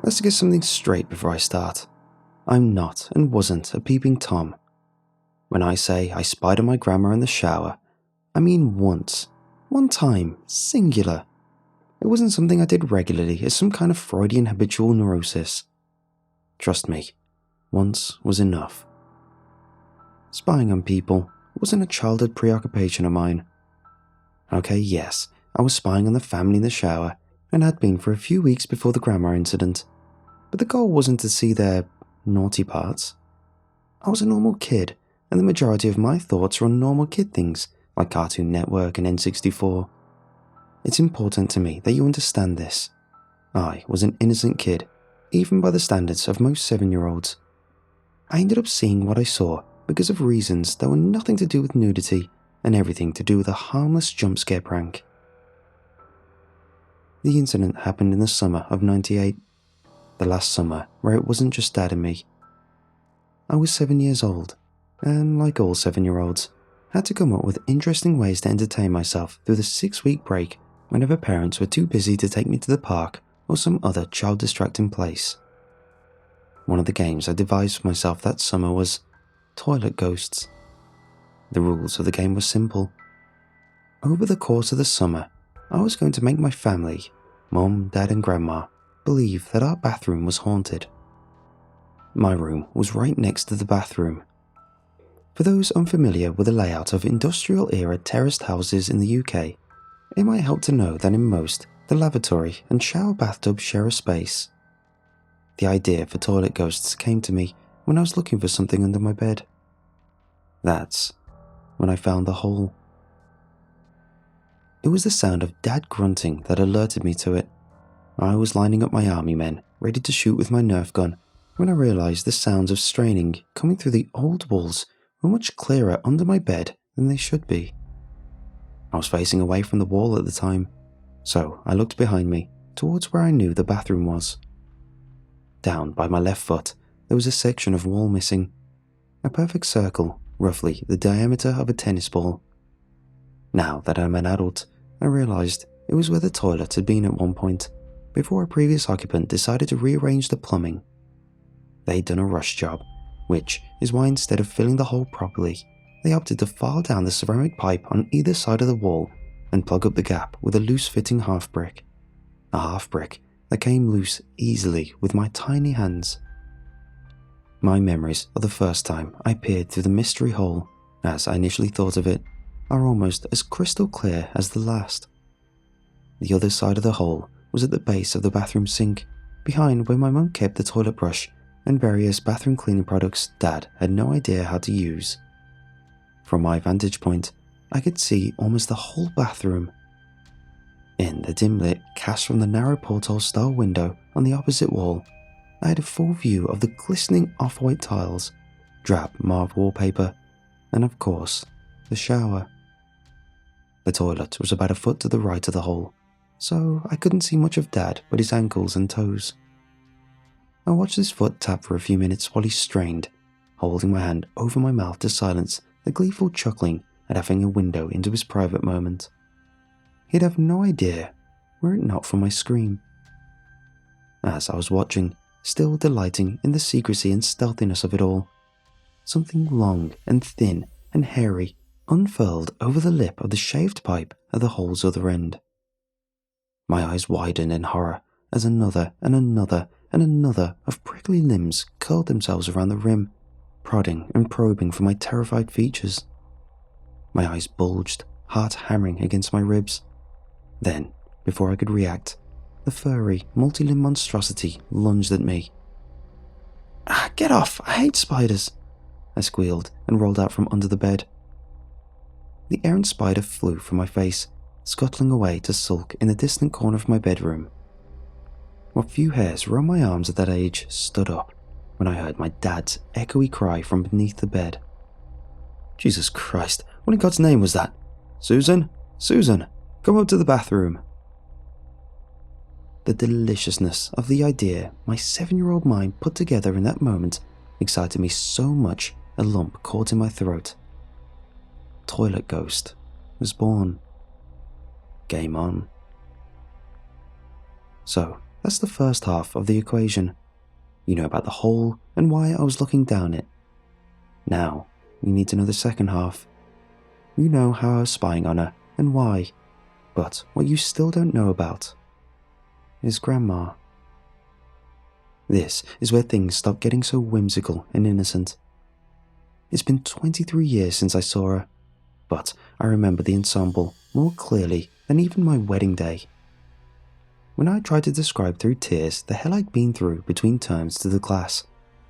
Let's get something straight before I start. I'm not and wasn't a peeping Tom. When I say I spied on my grandma in the shower, I mean once. One time, singular. It wasn't something I did regularly as some kind of Freudian habitual neurosis. Trust me, once was enough. Spying on people wasn't a childhood preoccupation of mine. Okay, yes, I was spying on the family in the shower and had been for a few weeks before the grandma incident, but the goal wasn't to see their naughty parts. I was a normal kid, and the majority of my thoughts were on normal kid things like Cartoon Network and N64. It's important to me that you understand this. I was an innocent kid, even by the standards of most 7-year-olds. I ended up seeing what I saw because of reasons that were nothing to do with nudity and everything to do with a harmless jump scare prank. The incident happened in the summer of '98, the last summer where it wasn't just Dad and me. I was 7 years old, and like all 7-year-olds, had to come up with interesting ways to entertain myself through the 6-week break whenever parents were too busy to take me to the park or some other child-distracting place. One of the games I devised for myself that summer was Toilet Ghosts. The rules of the game were simple. Over the course of the summer, I was going to make my family, Mum, Dad and Grandma, believe that our bathroom was haunted. My room was right next to the bathroom. For those unfamiliar with the layout of industrial-era terraced houses in the UK, it might help to know that in most, the lavatory and shower bathtub share a space. The idea for Toilet Ghosts came to me when I was looking for something under my bed. That's when I found the hole. It was the sound of Dad grunting that alerted me to it. I was lining up my army men, ready to shoot with my Nerf gun, when I realised the sounds of straining coming through the old walls were much clearer under my bed than they should be. I was facing away from the wall at the time, so I looked behind me, towards where I knew the bathroom was. Down by my left foot, there was a section of wall missing. A perfect circle, roughly the diameter of a tennis ball. Now that I'm an adult, I realised it was where the toilet had been at one point, before a previous occupant decided to rearrange the plumbing. They'd done a rush job, which is why instead of filling the hole properly, they opted to file down the ceramic pipe on either side of the wall and plug up the gap with a loose-fitting half-brick. A half-brick that came loose easily with my tiny hands. My memories of the first time I peered through the mystery hole, as I initially thought of it, are almost as crystal clear as the last. The other side of the hole was at the base of the bathroom sink, behind where my mum kept the toilet brush and various bathroom cleaning products Dad had no idea how to use. From my vantage point, I could see almost the whole bathroom. In the dim light cast from the narrow porthole-style window on the opposite wall, I had a full view of the glistening off-white tiles, drab mauve wallpaper, and of course, the shower. The toilet was about a foot to the right of the hole, so I couldn't see much of Dad but his ankles and toes. I watched his foot tap for a few minutes while he strained, holding my hand over my mouth to silence the gleeful chuckling at having a window into his private moment. He'd have no idea were it not for my scream. As I was watching, still delighting in the secrecy and stealthiness of it all, something long and thin and hairy unfurled over the lip of the shaved pipe at the hole's other end. My eyes widened in horror as another and another and another of prickly limbs curled themselves around the rim, prodding and probing for my terrified features. My eyes bulged, heart hammering against my ribs. Then, before I could react, the furry, multi-limbed monstrosity lunged at me. "Ah, get off! I hate spiders!" I squealed and rolled out from under the bed. The errant spider flew from my face, scuttling away to sulk in the distant corner of my bedroom. What few hairs were on my arms at that age stood up when I heard my dad's echoey cry from beneath the bed. Jesus Christ, what in God's name was that? Susan? Susan, come up to the bathroom. The deliciousness of the idea my 7-year-old mind put together in that moment excited me so much a lump caught in my throat. Toilet Ghost was born. Game on. So, That's the first half of the equation. You know about the hole and why I was looking down it. Now, you need to know the second half. You know how I was spying on her and why, but what you still don't know about is Grandma. This is where things stop getting so whimsical and innocent. It's been 23 years since I saw her, but I remember the ensemble more clearly than even my wedding day. When I tried to describe through tears the hell I'd been through between terms to the class,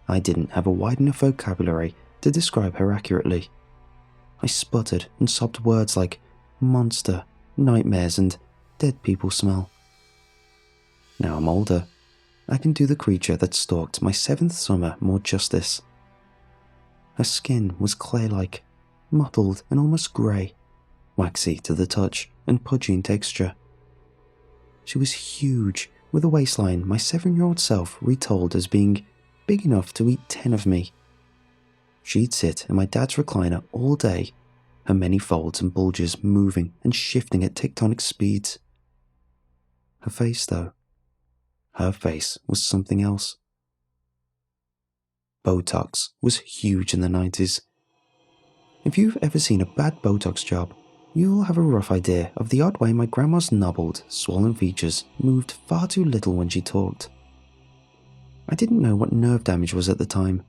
I didn't have a wide enough vocabulary to describe her accurately. I sputtered and sobbed words like monster, nightmares, and dead people smell. Now I'm older, I can do the creature that stalked my 7th summer more justice. Her skin was clay-like, mottled and almost grey, waxy to the touch and pudgy in texture. She was huge, with a waistline my 7-year-old self retold as being big enough to eat 10 of me. She'd sit in my dad's recliner all day, her many folds and bulges moving and shifting at tectonic speeds. Her face, though, her face was something else. Botox was huge in the 90s. If you've ever seen a bad Botox job, you'll have a rough idea of the odd way my grandma's nobbled, swollen features moved far too little when she talked. I didn't know what nerve damage was at the time.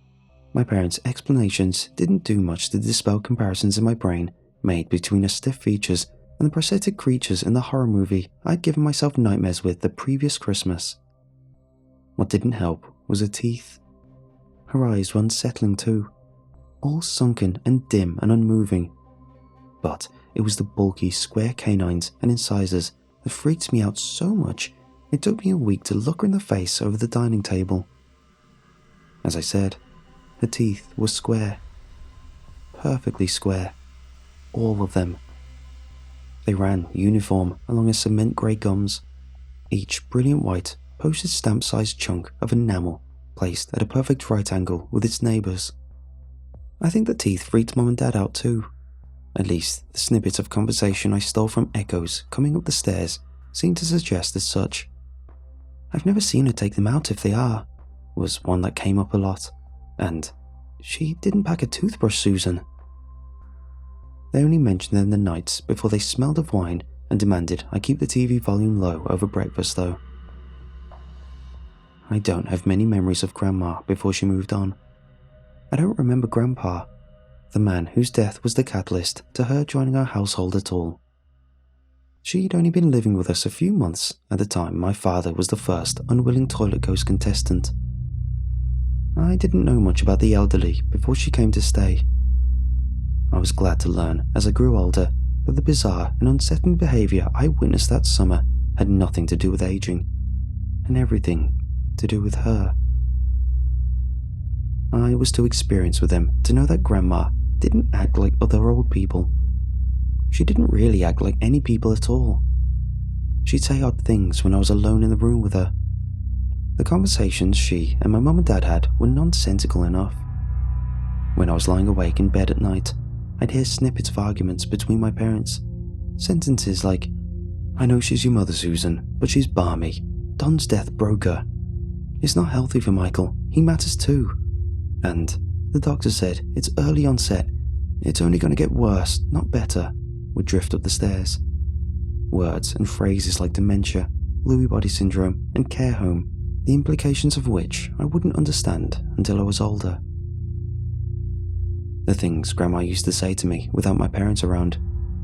My parents' explanations didn't do much to dispel comparisons in my brain made between her stiff features and the prosthetic creatures in the horror movie I'd given myself nightmares with the previous Christmas. What didn't help was her teeth. Her eyes were unsettling too, all sunken and dim and unmoving. But it was the bulky, square canines and incisors that freaked me out so much it took me a week to look her in the face over the dining table. As I said, her teeth were square. Perfectly square. All of them. They ran uniform along her cement grey gums, each brilliant white, postage stamp-sized chunk of enamel placed at a perfect right angle with its neighbours. I think the teeth freaked Mum and Dad out too. At least, the snippets of conversation I stole from echoes coming up the stairs seemed to suggest as such. "I've never seen her take them out if they are," was one that came up a lot, and "She didn't pack a toothbrush, Susan." They only mentioned them the nights before they smelled of wine and demanded I keep the TV volume low over breakfast though. I don't have many memories of Grandma before she moved on. I don't remember Grandpa, the man whose death was the catalyst to her joining our household at all. She'd only been living with us a few months at the time my father was the first unwilling toilet ghost contestant. I didn't know much about the elderly before she came to stay. I was glad to learn as I grew older that the bizarre and unsettling behaviour I witnessed that summer had nothing to do with aging, and everything to do with her. I was too experienced with them to know that Grandma didn't act like other old people. She didn't really act like any people at all. She'd say odd things when I was alone in the room with her. The conversations she and my mum and dad had were nonsensical enough. When I was lying awake in bed at night, I'd hear snippets of arguments between my parents. Sentences like, "I know she's your mother, Susan, but she's balmy. Don's death broke her. It's not healthy for Michael, he matters too. And the doctor said it's early onset, it's only going to get worse, not better," would drift up the stairs. Words and phrases like dementia, Lewy body syndrome, and care home, the implications of which I wouldn't understand until I was older. The things Grandma used to say to me without my parents around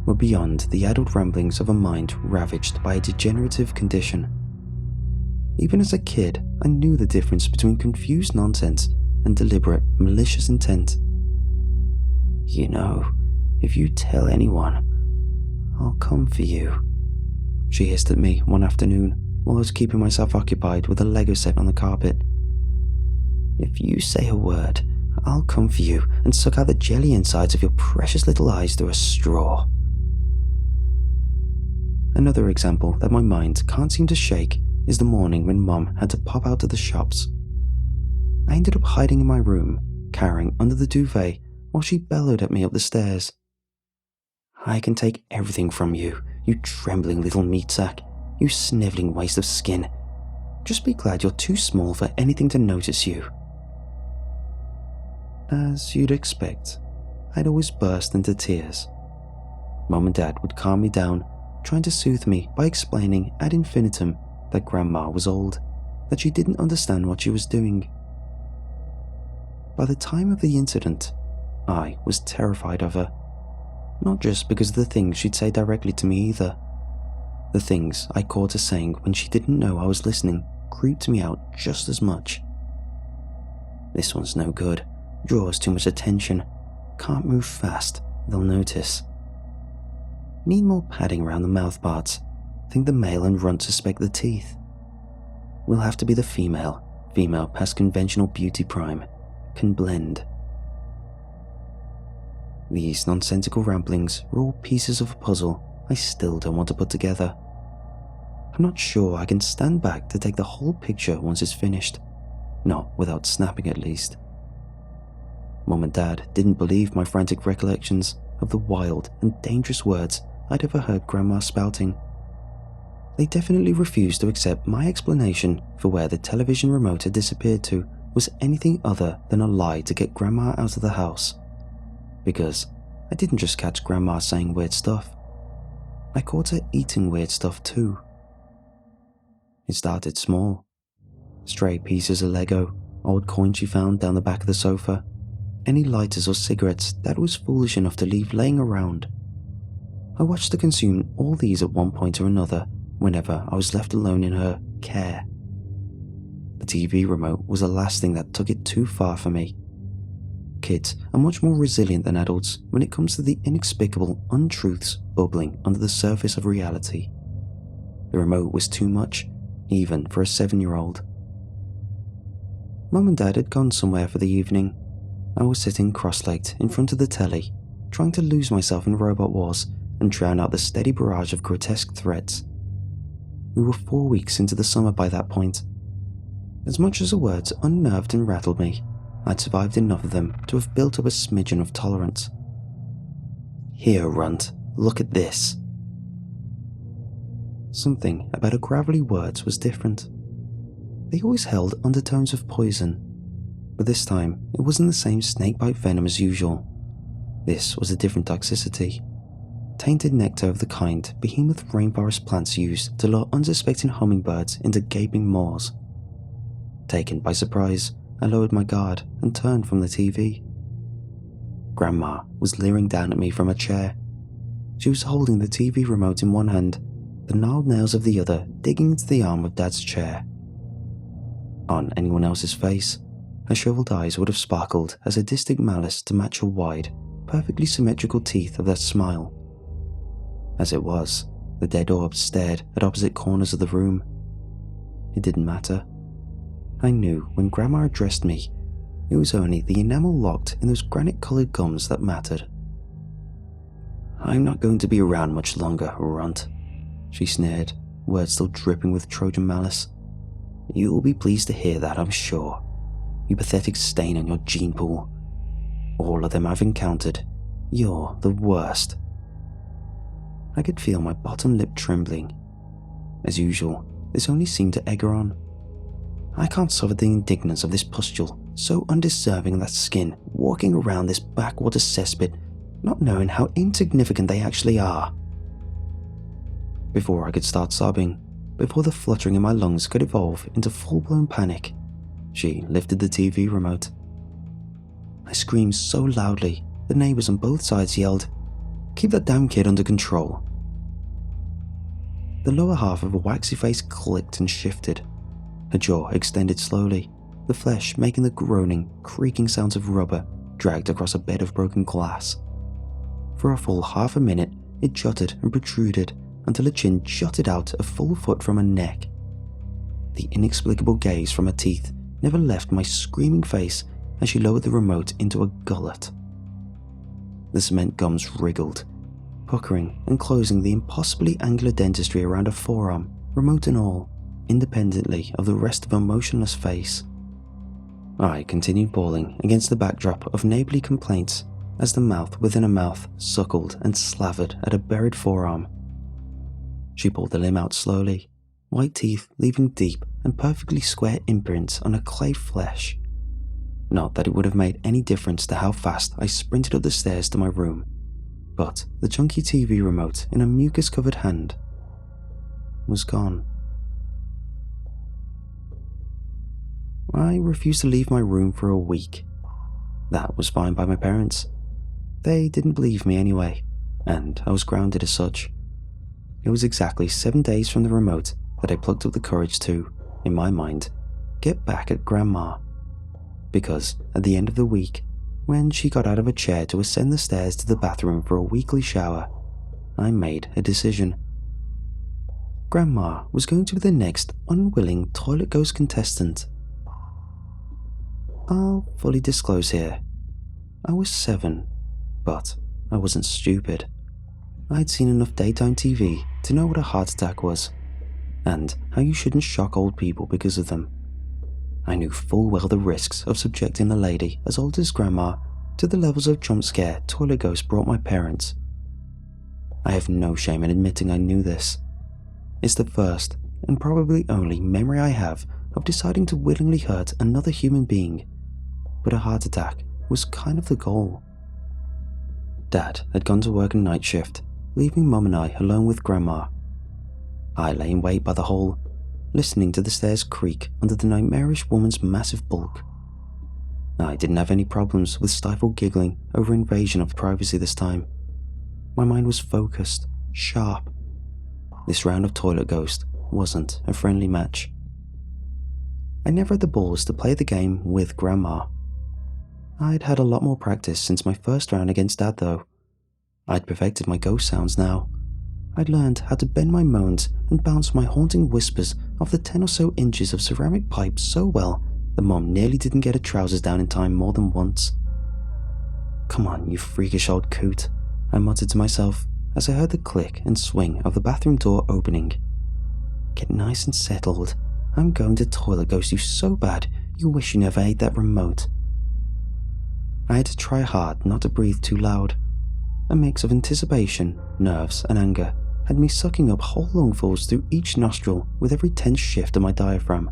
were beyond the adult ramblings of a mind ravaged by a degenerative condition. Even as a kid, I knew the difference between confused nonsense and deliberate, malicious intent. "You know, if you tell anyone, I'll come for you," she hissed at me one afternoon while I was keeping myself occupied with a Lego set on the carpet. "If you say a word, I'll come for you and suck out the jelly insides of your precious little eyes through a straw." Another example that my mind can't seem to shake is the morning when Mum had to pop out to the shops. I ended up hiding in my room, cowering under the duvet while she bellowed at me up the stairs. "I can take everything from you, you trembling little meat sack, you snivelling waste of skin. Just be glad you're too small for anything to notice you." As you'd expect, I'd always burst into tears. Mum and Dad would calm me down, trying to soothe me by explaining ad infinitum that Grandma was old, that she didn't understand what she was doing. By the time of the incident, I was terrified of her. Not just because of the things she'd say directly to me either. The things I caught her saying when she didn't know I was listening creeped me out just as much. "This one's no good, draws too much attention, can't move fast, they'll notice. Need more padding around the mouth parts, think the male and runt suspect the teeth. Will have to be the female past conventional beauty prime, can blend." These nonsensical ramblings were all pieces of a puzzle I still don't want to put together. I'm not sure I can stand back to take the whole picture once it's finished, not without snapping at least. Mum and Dad didn't believe my frantic recollections of the wild and dangerous words I'd ever heard Grandma spouting. They definitely refused to accept my explanation for where the television remote had disappeared to was anything other than a lie to get Grandma out of the house. Because I didn't just catch Grandma saying weird stuff. I caught her eating weird stuff too. It started small. Stray pieces of Lego, old coins she found down the back of the sofa, any lighters or cigarettes Dad was foolish enough to leave laying around. I watched her consume all these at one point or another whenever I was left alone in her care. The TV remote was the last thing that took it too far for me. Kids are much more resilient than adults when it comes to the inexplicable untruths bubbling under the surface of reality. The remote was too much, even for a 7-year-old. Mum and Dad had gone somewhere for the evening. I was sitting cross-legged in front of the telly, trying to lose myself in Robot Wars and drown out the steady barrage of grotesque threats. We were 4 weeks into the summer by that point. As much as the words unnerved and rattled me, I'd survived enough of them to have built up a smidgen of tolerance. "Here, runt, look at this." Something about her gravelly words was different. They always held undertones of poison, but this time it wasn't the same snakebite venom as usual. This was a different toxicity. Tainted nectar of the kind behemoth rainforest plants used to lure unsuspecting hummingbirds into gaping maws. Taken by surprise, I lowered my guard and turned from the TV. Grandma was leering down at me from a chair. She was holding the TV remote in one hand, the gnarled nails of the other digging into the arm of Dad's chair. On anyone else's face, her shriveled eyes would have sparkled as a distinct malice to match her wide, perfectly symmetrical teeth of that smile. As it was, the dead orbs stared at opposite corners of the room. It didn't matter. I knew when Grandma addressed me, it was only the enamel locked in those granite-coloured gums that mattered. "I'm not going to be around much longer, runt," she sneered, words still dripping with Trojan malice. "You'll be pleased to hear that, I'm sure. You pathetic stain on your gene pool. All of them I've encountered, you're the worst." I could feel my bottom lip trembling. As usual, this only seemed to egg her on. I can't suffer the indignance of this pustule, so undeserving of that skin, walking around this backwater cesspit, not knowing how insignificant they actually are. Before I could start sobbing, before the fluttering in my lungs could evolve into full-blown panic, she lifted the TV remote. I screamed so loudly, the neighbors on both sides yelled, "Keep that damn kid under control." The lower half of her waxy face clicked and shifted. Her jaw extended slowly, the flesh making the groaning, creaking sounds of rubber dragged across a bed of broken glass. For a full half a minute, it jutted and protruded until her chin jutted out a full foot from her neck. The inexplicable gaze from her teeth never left my screaming face as she lowered the remote into a gullet. The cement gums wriggled, puckering and closing the impossibly angular dentistry around her forearm, remote and all, independently of the rest of her motionless face. I continued bawling against the backdrop of neighborly complaints as the mouth within a mouth suckled and slavered at a buried forearm. She pulled the limb out slowly, white teeth leaving deep and perfectly square imprints on a clay flesh. Not that it would have made any difference to how fast I sprinted up the stairs to my room, but the chunky TV remote in a mucus-covered hand was gone. I refused to leave my room for a week. That was fine by my parents. They didn't believe me anyway, and I was grounded as such. It was exactly 7 days from the remote that I plucked up the courage to, in my mind, get back at Grandma. Because at the end of the week, when she got out of a chair to ascend the stairs to the bathroom for a weekly shower, I made a decision. Grandma was going to be the next unwilling toilet ghost contestant. I'll fully disclose here. I was 7, but I wasn't stupid. I'd seen enough daytime TV to know what a heart attack was, and how you shouldn't shock old people because of them. I knew full well the risks of subjecting a lady as old as Grandma to the levels of jump scare toilet ghosts brought my parents. I have no shame in admitting I knew this. It's the first, and probably only, memory I have of deciding to willingly hurt another human being, but a heart attack was kind of the goal. Dad had gone to work a night shift, leaving Mum and I alone with Grandma. I lay in wait by the hole, listening to the stairs creak under the nightmarish woman's massive bulk. I didn't have any problems with stifled giggling over invasion of privacy this time. My mind was focused, sharp. This round of toilet ghost wasn't a friendly match. I never had the balls to play the game with Grandma. I'd had a lot more practice since my first round against Dad though. I'd perfected my ghost sounds now. I'd learned how to bend my moans and bounce my haunting whispers off the 10 or so inches of ceramic pipe so well that Mum nearly didn't get her trousers down in time more than once. "Come on, you freakish old coot," I muttered to myself as I heard the click and swing of the bathroom door opening. "Get nice and settled. I'm going to toilet ghost you so bad you wish you never ate that remote." I had to try hard not to breathe too loud. A mix of anticipation, nerves, and anger had me sucking up whole lungfuls through each nostril with every tense shift of my diaphragm.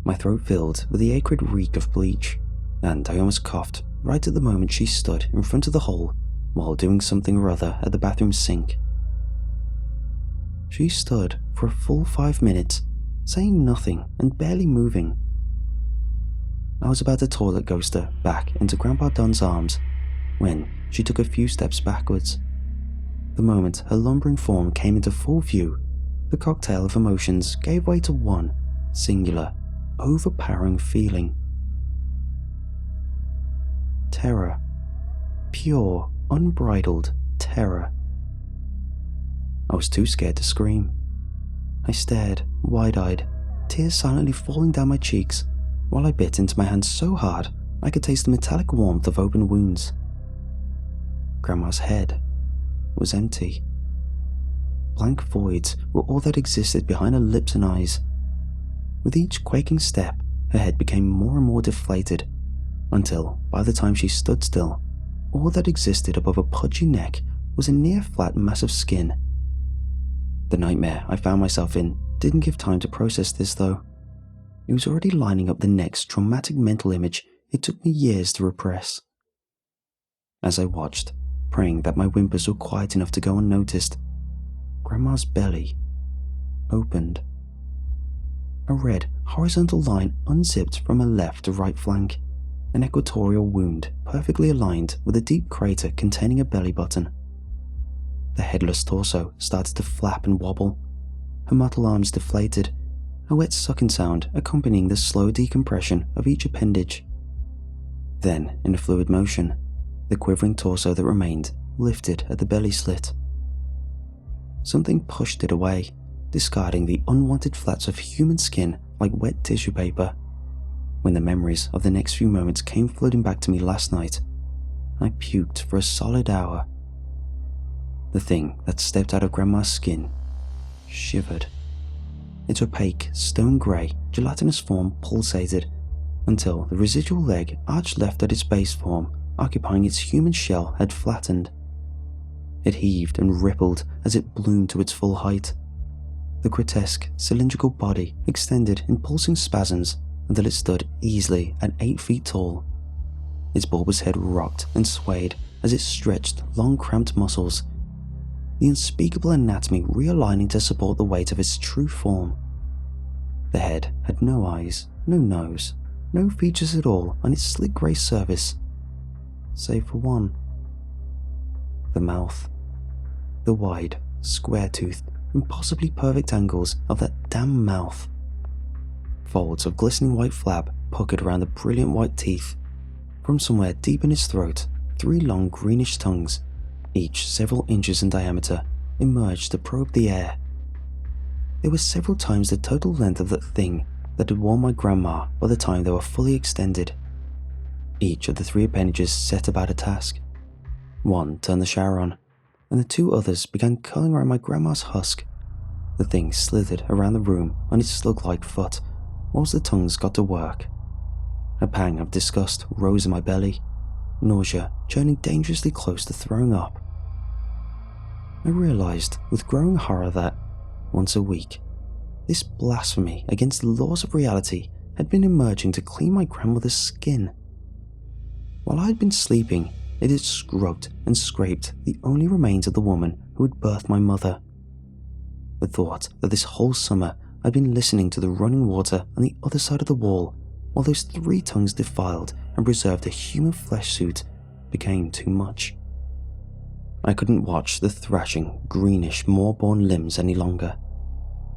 My throat filled with the acrid reek of bleach, and I almost coughed right at the moment she stood in front of the hole while doing something or other at the bathroom sink. She stood for a full 5 minutes, saying nothing and barely moving. I was about to toilet ghost her back into Grandpa Don's arms when she took a few steps backwards. The moment her lumbering form came into full view, the cocktail of emotions gave way to one singular, overpowering feeling. Terror. Pure, unbridled terror. I was too scared to scream. I stared, wide-eyed, tears silently falling down my cheeks, while I bit into my hand so hard I could taste the metallic warmth of open wounds. Grandma's head was empty. Blank voids were all that existed behind her lips and eyes. With each quaking step, her head became more and more deflated, until, by the time she stood still, all that existed above her pudgy neck was a near-flat mass of skin. The nightmare I found myself in didn't give time to process this though. It was already lining up the next traumatic mental image it took me years to repress. As I watched, praying that my whimpers were quiet enough to go unnoticed, Grandma's belly opened. A red, horizontal line unzipped from her left to right flank, an equatorial wound perfectly aligned with a deep crater containing a belly button. The headless torso started to flap and wobble, her mottled arms deflated, a wet sucking sound accompanying the slow decompression of each appendage. Then, in a fluid motion, the quivering torso that remained lifted at the belly slit. Something pushed it away, discarding the unwanted flats of human skin like wet tissue paper. When the memories of the next few moments came flooding back to me last night, I puked for a solid hour. The thing that stepped out of Grandma's skin shivered. Its opaque, stone-grey, gelatinous form pulsated until the residual leg arched left at its base form, occupying its human shell, had flattened. It heaved and rippled as it bloomed to its full height. The grotesque, cylindrical body extended in pulsing spasms until it stood easily at 8 feet tall. Its bulbous head rocked and swayed as it stretched long cramped muscles, the unspeakable anatomy realigning to support the weight of its true form. The head had no eyes, no nose, no features at all on its slick grey surface, save for one. The mouth. The wide, square-toothed, impossibly perfect angles of that damn mouth. Folds of glistening white flab puckered around the brilliant white teeth. From somewhere deep in its throat, 3 long greenish tongues, each several inches in diameter, emerged to probe the air. They were several times the total length of that thing that had worn my grandma by the time they were fully extended. Each of the 3 appendages set about a task. One turned the shower on, and the 2 others began curling around my grandma's husk. The thing slithered around the room on its slug-like foot, whilst the tongues got to work. A pang of disgust rose in my belly, nausea churning dangerously close to throwing up. I realized with growing horror that, once a week, this blasphemy against the laws of reality had been emerging to clean my grandmother's skin. While I had been sleeping, it had scrubbed and scraped the only remains of the woman who had birthed my mother. The thought that this whole summer I'd been listening to the running water on the other side of the wall while those 3 tongues defiled and preserved a human flesh suit became too much. I couldn't watch the thrashing, greenish, moor-born limbs any longer.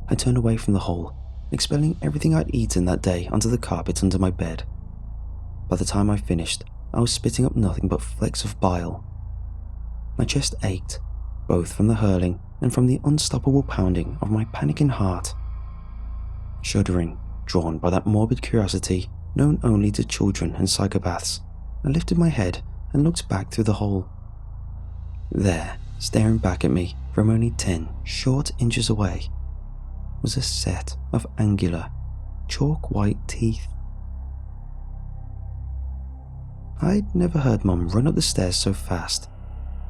I turned away from the hole, expelling everything I'd eaten that day onto the carpet under my bed. By the time I finished, I was spitting up nothing but flecks of bile. My chest ached, both from the hurling and from the unstoppable pounding of my panicking heart. Shuddering, drawn by that morbid curiosity known only to children and psychopaths, I lifted my head and looked back through the hole. There, staring back at me from only 10 short inches away, was a set of angular, chalk-white teeth. I'd never heard Mum run up the stairs so fast.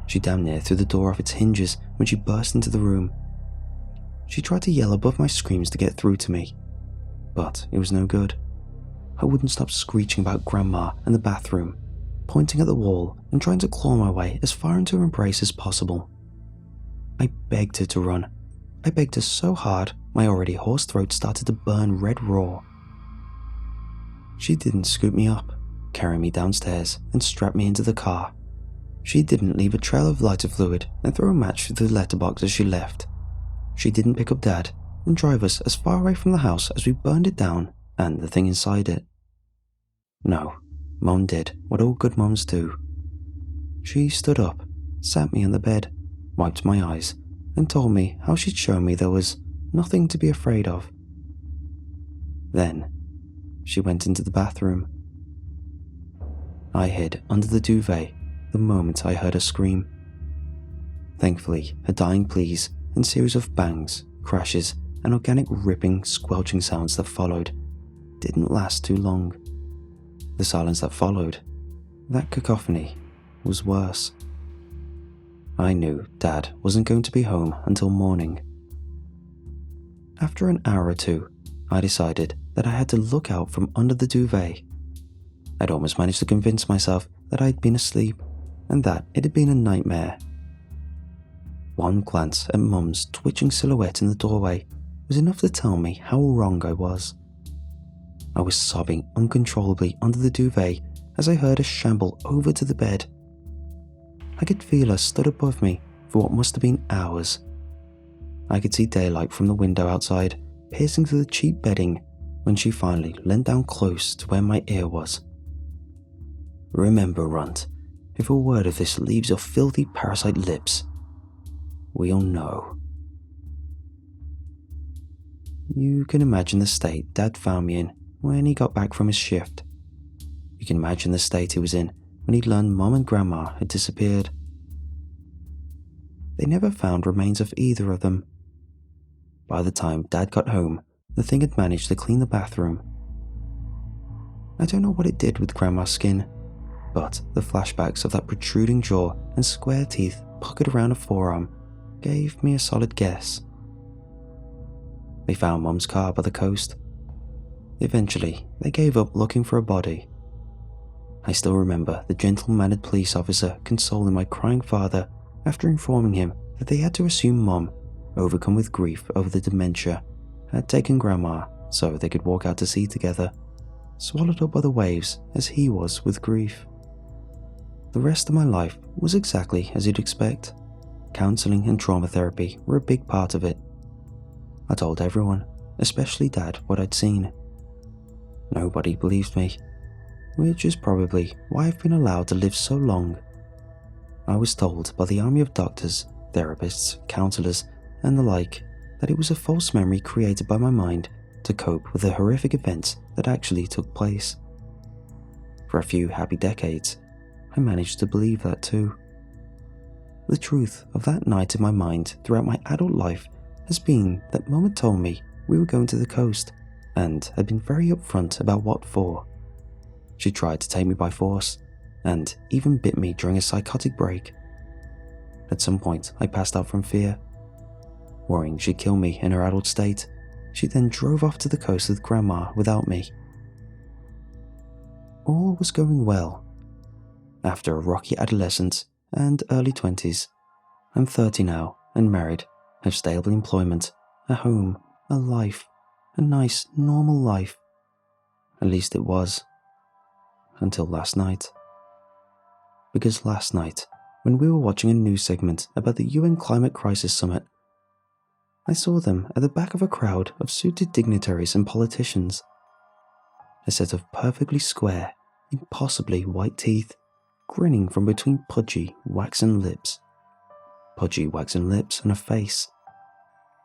She damn near threw the door off its hinges when she burst into the room. She tried to yell above my screams to get through to me, but it was no good. I wouldn't stop screeching about Grandma and the bathroom, pointing at the wall and trying to claw my way as far into her embrace as possible. I begged her to run. I begged her so hard my already hoarse throat started to burn red raw. She didn't scoop me up, carry me downstairs and strap me into the car. She didn't leave a trail of lighter fluid and throw a match through the letterbox as she left. She didn't pick up Dad and drive us as far away from the house as we burned it down and the thing inside it. No, Mum did what all good mums do. She stood up, sat me on the bed, wiped my eyes, and told me how she'd shown me there was nothing to be afraid of. Then, she went into the bathroom. I hid under the duvet the moment I heard her scream. Thankfully, her dying pleas and series of bangs, crashes, and organic ripping, squelching sounds that followed didn't last too long. The silence that followed, that cacophony, was worse. I knew Dad wasn't going to be home until morning. After an hour or 2, I decided that I had to look out from under the duvet. I'd almost managed to convince myself that I'd been asleep and that it had been a nightmare. One glance at Mum's twitching silhouette in the doorway was enough to tell me how wrong I was. I was sobbing uncontrollably under the duvet as I heard her shamble over to the bed. I could feel her stood above me for what must have been hours. I could see daylight from the window outside, piercing through the cheap bedding, when she finally leant down close to where my ear was. Remember, Runt, if a word of this leaves your filthy parasite lips, we'll know. You can imagine the state Dad found me in when he got back from his shift. You can imagine the state he was in when he learned Mum and Grandma had disappeared. They never found remains of either of them. By the time Dad got home, the thing had managed to clean the bathroom. I don't know what it did with Grandma's skin, but the flashbacks of that protruding jaw and square teeth puckered around her forearm gave me a solid guess. They found Mum's car by the coast. Eventually, they gave up looking for a body. I still remember the gentle-mannered police officer consoling my crying father after informing him that they had to assume Mum, overcome with grief over the dementia, had taken Grandma so they could walk out to sea together, swallowed up by the waves as he was with grief. The rest of my life was exactly as you'd expect. Counselling and trauma therapy were a big part of it. I told everyone, especially Dad, what I'd seen. Nobody believed me, which is probably why I've been allowed to live so long. I was told by the army of doctors, therapists, counsellors, and the like that it was a false memory created by my mind to cope with the horrific events that actually took place. For a few happy decades, I managed to believe that too. The truth of that night in my mind throughout my adult life has been that Mum had told me we were going to the coast and had been very upfront about what for. She tried to take me by force and even bit me during a psychotic break. At some point, I passed out from fear. Worrying she'd kill me in her adult state, she then drove off to the coast with Grandma without me. All was going well. After a rocky adolescence and early 20s, I'm 30 now and married, have stable employment, a home, a life, a nice, normal life. At least it was. Until last night. Because last night, when we were watching a news segment about the UN Climate Crisis Summit, I saw them at the back of a crowd of suited dignitaries and politicians. A set of perfectly square, impossibly white teeth, grinning from between pudgy, waxen lips. Pudgy, waxen lips and a face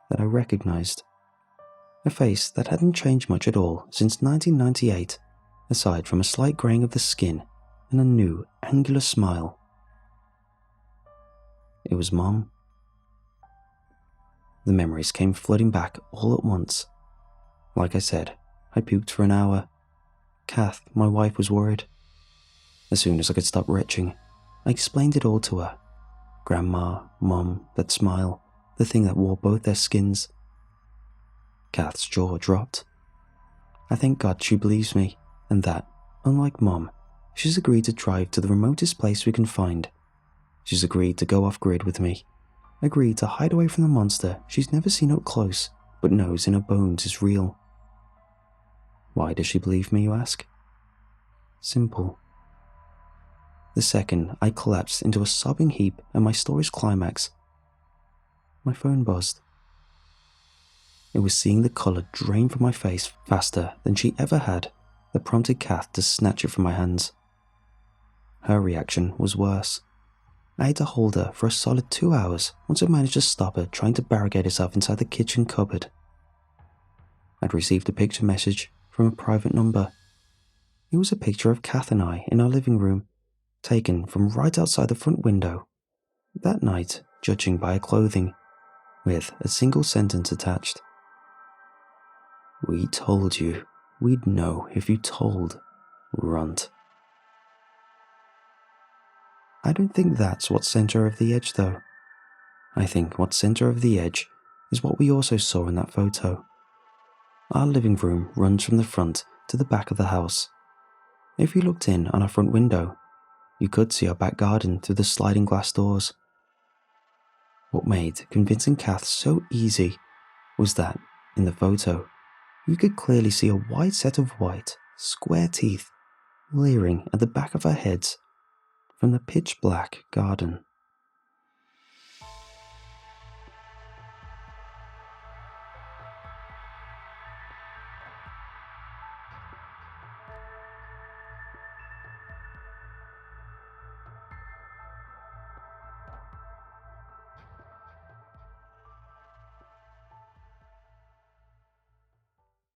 that I recognized. A face that hadn't changed much at all since 1998, aside from a slight graying of the skin and a new, angular smile. It was Mom. The memories came flooding back all at once. Like I said, I puked for an hour. Kath, my wife, was worried. As soon as I could stop retching, I explained it all to her. Grandma, Mum, that smile, the thing that wore both their skins. Kath's jaw dropped. I thank God she believes me, and that, unlike Mum, she's agreed to drive to the remotest place we can find. She's agreed to go off-grid with me, agreed to hide away from the monster she's never seen up close, but knows in her bones is real. Why does she believe me, you ask? Simple. The second I collapsed into a sobbing heap at my story's climax, my phone buzzed. It was seeing the colour drain from my face faster than she ever had that prompted Kath to snatch it from my hands. Her reaction was worse. I had to hold her for a solid 2 hours once I managed to stop her trying to barricade herself inside the kitchen cupboard. I'd received a picture message from a private number. It was a picture of Kath and I in our living room, taken from right outside the front window, that night, judging by her clothing, with a single sentence attached. "We told you. We'd know if you told, runt." I don't think that's what sent her over the edge, though. I think what sent her over the edge is what we also saw in that photo. Our living room runs from the front to the back of the house. If you looked in on our front window, you could see our back garden through the sliding glass doors. What made convincing Kath so easy was that, in the photo, you could clearly see a wide set of white, square teeth leering at the back of our heads from the pitch-black garden.